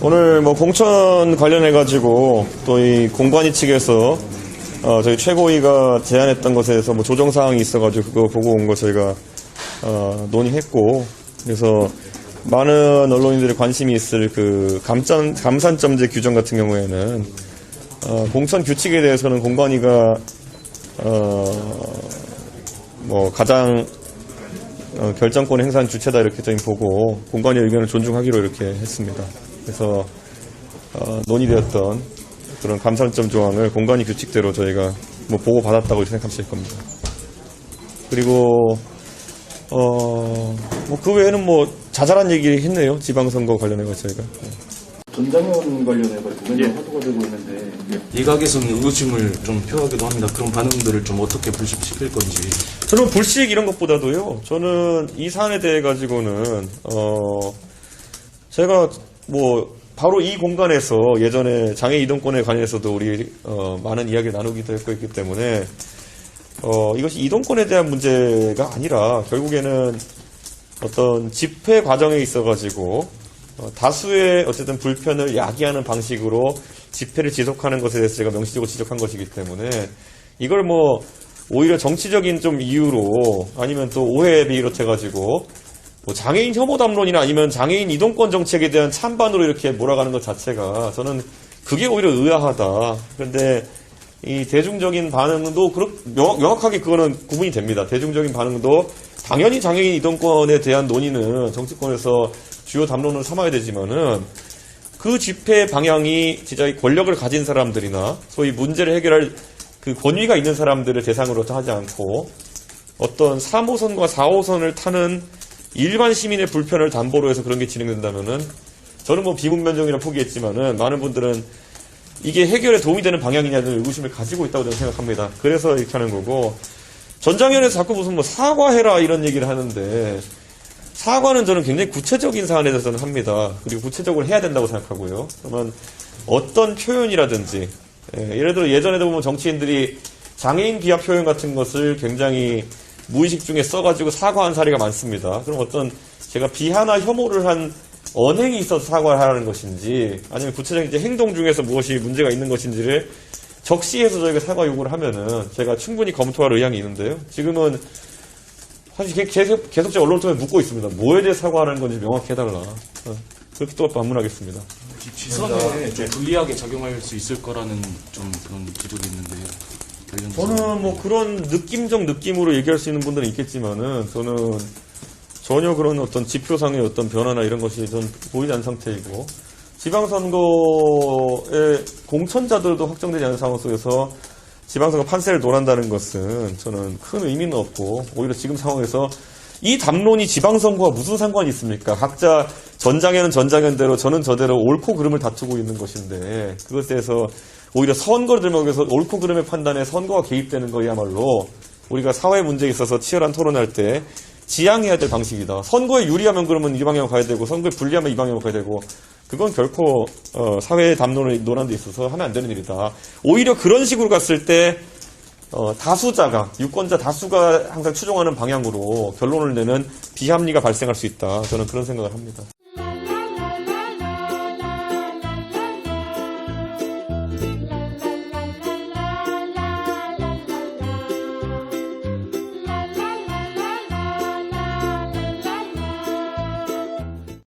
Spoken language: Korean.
오늘 뭐 공천 관련해가지고 또 이 공관위 측에서 저희 최고위가 제안했던 것에 대해서 뭐 조정사항이 있어가지고 그거 보고 온 거 저희가 논의했고, 그래서 많은 언론인들이 관심이 있을 그 감산점제 규정 같은 경우에는 공천 규칙에 대해서는 공관위가 뭐 가장 결정권 행사한 주체다 이렇게 저희 보고 공관위 의견을 존중하기로 이렇게 했습니다. 그래서 논의되었던 그런 감산점 조항을 공관위 규칙대로 저희가 뭐 보고 받았다고 생각하실 겁니다. 그리고 뭐 그 외에는 뭐 자잘한 얘기 했네요. 지방선거 관련해서 저희가. 전장현 관련해가지고 맨날 화두가 되고 있는데 일각에서는 의구심을 좀 표하기도 합니다. 그런 반응들을 좀 어떻게 불식시킬 건지. 저는 불식 이런 것보다도요, 저는 이 사안에 대해 가지고는 제가 뭐 바로 이 공간에서 예전에 장애 이동권에 관해서도 우리 많은 이야기를 나누기도 했고 있기 때문에 이것이 이동권에 대한 문제가 아니라 결국에는 어떤 집회 과정에 있어 가지고 다수의 어쨌든 불편을 야기하는 방식으로 집회를 지속하는 것에 대해서 제가 명시적으로 지적한 것이기 때문에 이걸 뭐 오히려 정치적인 좀 이유로 아니면 또 오해에 비롯해가지고 뭐 장애인 혐오 담론이나 아니면 장애인 이동권 정책에 대한 찬반으로 이렇게 몰아가는 것 자체가 저는 그게 오히려 의아하다. 그런데 이 대중적인 반응도 명확하게 그거는 구분이 됩니다. 대중적인 반응도 당연히 장애인 이동권에 대한 논의는 정치권에서 주요 담론을 삼아야 되지만은 그 집회 방향이 진짜 권력을 가진 사람들이나 소위 문제를 해결할 그 권위가 있는 사람들을 대상으로 하지 않고 어떤 3호선과 4호선을 타는 일반 시민의 불편을 담보로 해서 그런 게 진행된다면은 저는 뭐 비문면적이라 포기했지만은 많은 분들은 이게 해결에 도움이 되는 방향이냐는 의구심을 가지고 있다고 저는 생각합니다. 그래서 이렇게 하는 거고, 전장현에서 자꾸 무슨 뭐 사과해라 이런 얘기를 하는데 사과는 저는 굉장히 구체적인 사안에 대해서는 합니다. 그리고 구체적으로 해야 된다고 생각하고요. 그러면 어떤 표현이라든지 예를 들어 예전에도 보면 정치인들이 장애인 비하 표현 같은 것을 굉장히 무의식 중에 써가지고 사과한 사례가 많습니다. 그럼 어떤 제가 비하나 혐오를 한 언행이 있어서 사과를 하라는 것인지 아니면 구체적인 이제 행동 중에서 무엇이 문제가 있는 것인지를 적시해서 저희가 사과 요구를 하면은 제가 충분히 검토할 의향이 있는데요. 지금은 사실 계속 언론을 통해 묻고 있습니다. 뭐에 대해 사과하는 건지 명확히 해달라. 그렇게 또 반문하겠습니다. 지선에 좀 불리하게 작용할 수 있을 거라는 좀 그런 기조도 있는데요. 저는 뭐 그런 느낌적 느낌으로 얘기할 수 있는 분들은 있겠지만은 저는 전혀 그런 어떤 지표상의 어떤 변화나 이런 것이 전 보이지 않은 상태이고, 지방선거의 공천자들도 확정되지 않은 상황 속에서 지방선거 판세를 논한다는 것은 저는 큰 의미는 없고, 오히려 지금 상황에서 이 담론이 지방선거와 무슨 상관이 있습니까? 각자 전장에는 전장현대로 저는 저대로 옳고 그름을 다투고 있는 것인데, 그것에 대해서 오히려 선거를 들면서 옳고 그름의 판단에 선거가 개입되는 거야말로 우리가 사회 문제에 있어서 치열한 토론할 때 지양해야 될 방식이다. 선거에 유리하면 그러면 이 방향으로 가야 되고, 선거에 불리하면 이 방향으로 가야 되고, 그건 결코 사회의 담론을 논하는 데 있어서 하면 안 되는 일이다. 오히려 그런 식으로 갔을 때 다수자가, 유권자 다수가 항상 추종하는 방향으로 결론을 내는 비합리가 발생할 수 있다. 저는 그런 생각을 합니다.